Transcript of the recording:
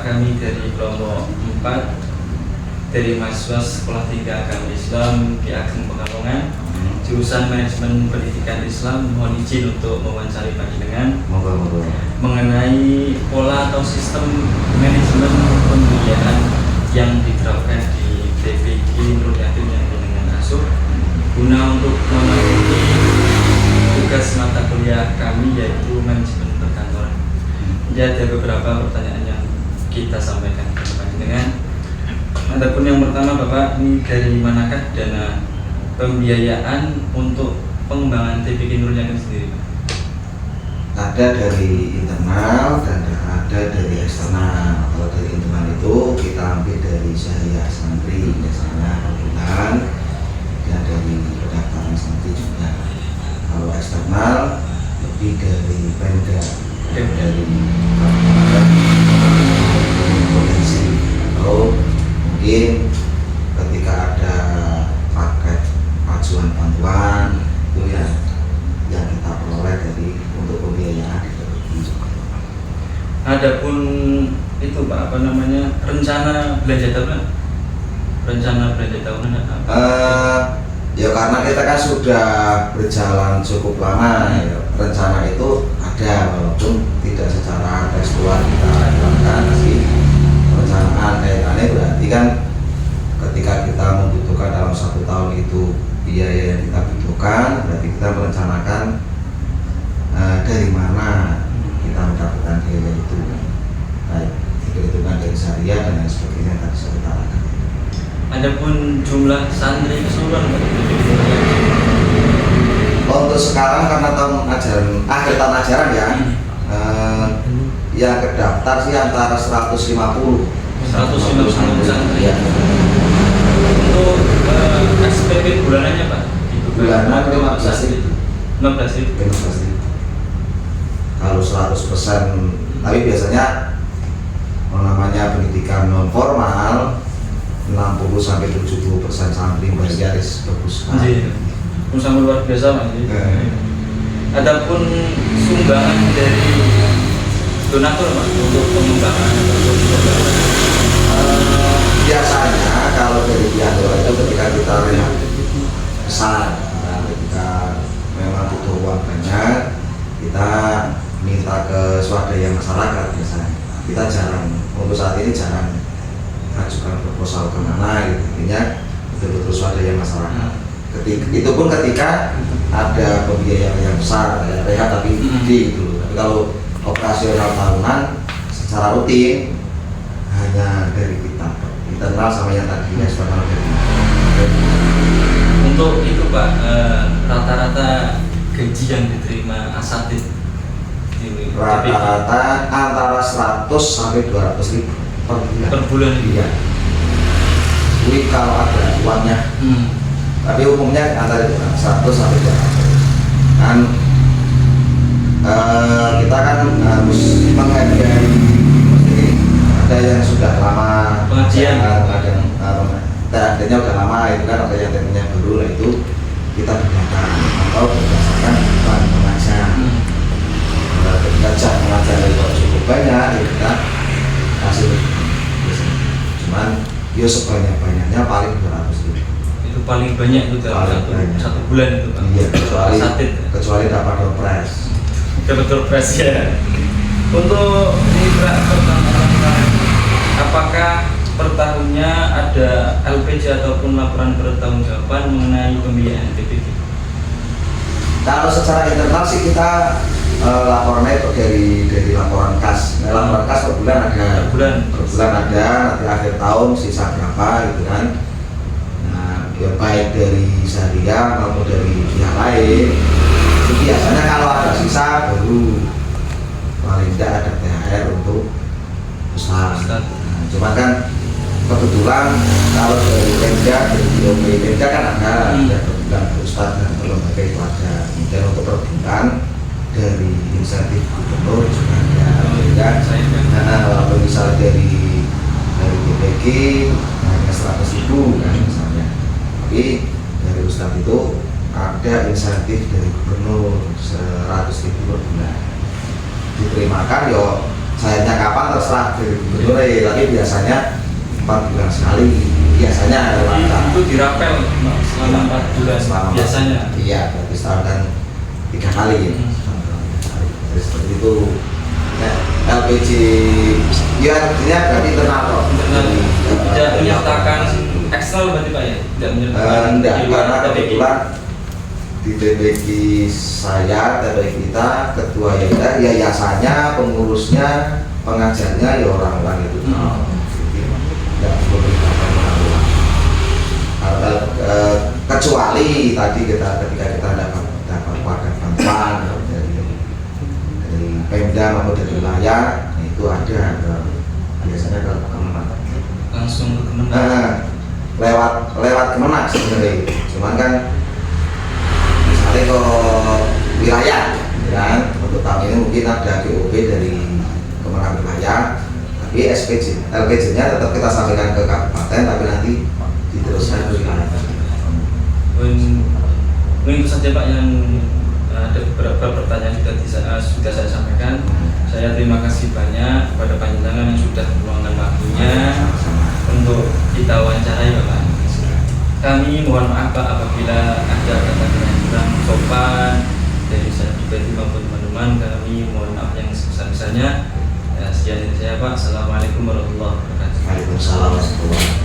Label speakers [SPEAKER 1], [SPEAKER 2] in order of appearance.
[SPEAKER 1] kami dari kelompok 4 dari mahasiswa Sekolah 3 Agama Islam Ki Ageng Pekalongan, jurusan Manajemen Pendidikan Islam, mohon izin untuk mewawancari panjenengan mengenai pola atau sistem manajemen pembiayaan yang diterapkan di TPG Nurul Yakin yang dengan asuh guna untuk memenuhi tugas mata kuliah kami yaitu manajemen perkantoran. Jadi ada beberapa pertanyaan yang kita sampaikan kepada panjenengan. Adapun yang pertama, Bapak, ini dari manakah dana pembiayaan untuk pengembangan TPG Nurul Yakin sendiri?
[SPEAKER 2] Ada dari internal dan ada dari eksternal. Kalau dari internal itu kita ambil dari Syariah Santri biasanya per bulan, dan dari pendaftaran santri juga. Kalau eksternal lebih dari Pemda, dari provinsi, atau mungkin ketika ada paket ajuan bantuan itu yang kita peroleh dari untuk pembiayaan itu.
[SPEAKER 1] Adapun itu, Pak, apa namanya, rencana belanja tahunan? Rencana belanja tahunan apa?
[SPEAKER 2] Ya karena kita kan sudah berjalan cukup lama, ya, rencana itu ada walaupun tidak secara tekstual kita lakukan, tapi perencanaan kaitannya berarti kan ketika kita membutuhkan dalam 1 tahun itu biaya yang kita butuhkan, berarti kita merencanakan dari mana kita mendapatkan biaya itu, baik diperhitungkan dari syariah dan lain sebagainya yang tadi saya utarakan.
[SPEAKER 1] Adapun jumlah santri keseluruhan
[SPEAKER 2] untuk sekarang karena tahun ajaran akhir tahun ajaran ya, yang terdaftar sih antara 150
[SPEAKER 1] santri.
[SPEAKER 2] Ya.
[SPEAKER 1] Untuk SPP bulanannya, Pak?
[SPEAKER 2] Bulanan 15.000.
[SPEAKER 1] 15.000.
[SPEAKER 2] Kalau 100%, tapi biasanya namanya pendidikan non formal 60-70% santri bayar bagus.
[SPEAKER 1] Sangat luar biasa, Mas. Adapun sumbangan dari donatur, Mas, untuk pengembangan
[SPEAKER 2] biasanya kalau dari pihak doa itu ketika kita lihat besar, ketika memang butuh uang banyak, kita minta ke swadaya masyarakat biasanya. Kita jarang, untuk saat ini jarang ajukan proposal kemana, gitu. Intinya betul-betul swadaya masyarakat. Itu pun ketika ada pembiayaan yang besar, kayak rehat tapi gede gitu. Tapi kalau operasional tahunan secara rutin hanya dari kita internal sama yang tadi eksternal.
[SPEAKER 1] Untuk itu, Pak, rata-rata gaji yang diterima asatid
[SPEAKER 2] rata-rata antara 100 sampai 200.000 per bulan. Iya. Jadi kalau ada uangnya, tapi umumnya antara 100 sampai 200. Kan kita kan harus menghargai, ada yang sudah lama
[SPEAKER 1] pengajian,
[SPEAKER 2] ada yang adanya udah lama, itu kan ada yang tentunya baru, itu kita gunakan atau berdasarkan bahan pengajar. Ketika jam pengajar itu cukup banyak, ya kita kasih. Cuman yo sebanyak-banyaknya paling 200.000.
[SPEAKER 1] Itu paling banyak itu dalam satu bulan itu, Pak.
[SPEAKER 2] Iya, kecuali dapat dopres.
[SPEAKER 1] Dapat dopres ya. Untuk ini, Pak, pertanyaan, apakah per tahunnya ada LPJ ataupun laporan pertanggungjawaban mengenai pembiayaan TPG?
[SPEAKER 2] Kalau secara internal sih kita laporannya itu dari laporan kas. Nah, laporan kas per bulan ada. Per bulan ada, nanti akhir tahun sisa berapa gitu kan. Nah, ya baik dari syariah maupun dari pihak lain. Jadi biasanya kalau ada sisa baru paling tidak ada THR untuk ustaz. Nah, cuma kan kebetulan kalau dari Pemda, dari Pemda kan ada kebetulan ustaz dan lembaga itu ada. Kemudian untuk per bulan dari insentif gubernur juga ada. Nah, kalau misalnya dari BPG hanya 100.000 kan misalnya, tapi dari ustaz itu ada insentif dari gubernur 100.000 per bulan. Diterimakan yo cairnya kapan terserah dari gubernur, tapi biasanya 4 bulan sekali biasanya adalah
[SPEAKER 1] itu dirapel selama 4 bulan biasanya.
[SPEAKER 2] Iya, berarti setahun kan 3 kali ya. Jadi seperti itu. Nah, LPG ya artinya berarti internal kok.
[SPEAKER 1] Tidak menyertakan eksternal berarti Pak ya? Tidak menyertakan
[SPEAKER 2] Enggak,
[SPEAKER 1] di luar
[SPEAKER 2] karena
[SPEAKER 1] TBK.
[SPEAKER 2] kebetulan di TBK saya, TBK kita, ketua yayasannya, pengurusnya, pengajarnya ya orang-orang itu. Enggak perlu dilakukan pengaturan. Kecuali tadi ketika kita dapat paket bantuan dari Pemda maupun dari wilayah, nah itu ada biasanya ke Kemenang.
[SPEAKER 1] Langsung ke Kemenang.
[SPEAKER 2] Lewat Kemenang sebenarnya, cuman kan misalnya ke wilayah, ya kan, untuk tahun ini mungkin ada GOP dari Kemenang wilayah, tapi LPG-nya tetap kita sampaikan ke kabupaten, tapi nanti diteruskan ke wilayah.
[SPEAKER 1] Mungkin itu saja Pak yang ada beberapa pertanyaan sudah saya sampaikan. Saya terima kasih banyak kepada panjenengan yang sudah meluangkan waktunya untuk kita wawancarai Bapak. Kami mohon maaf Pak apabila ada kata-kata yang kurang sopan dari saya pribadi maupun teman-teman. Kami mohon maaf yang sebesar-besarnya. Ya, sekian dari saya Pak. Assalamualaikum warahmatullahi wabarakatuh.
[SPEAKER 2] Waalaikumsalam warahmatullahi wabarakatuh.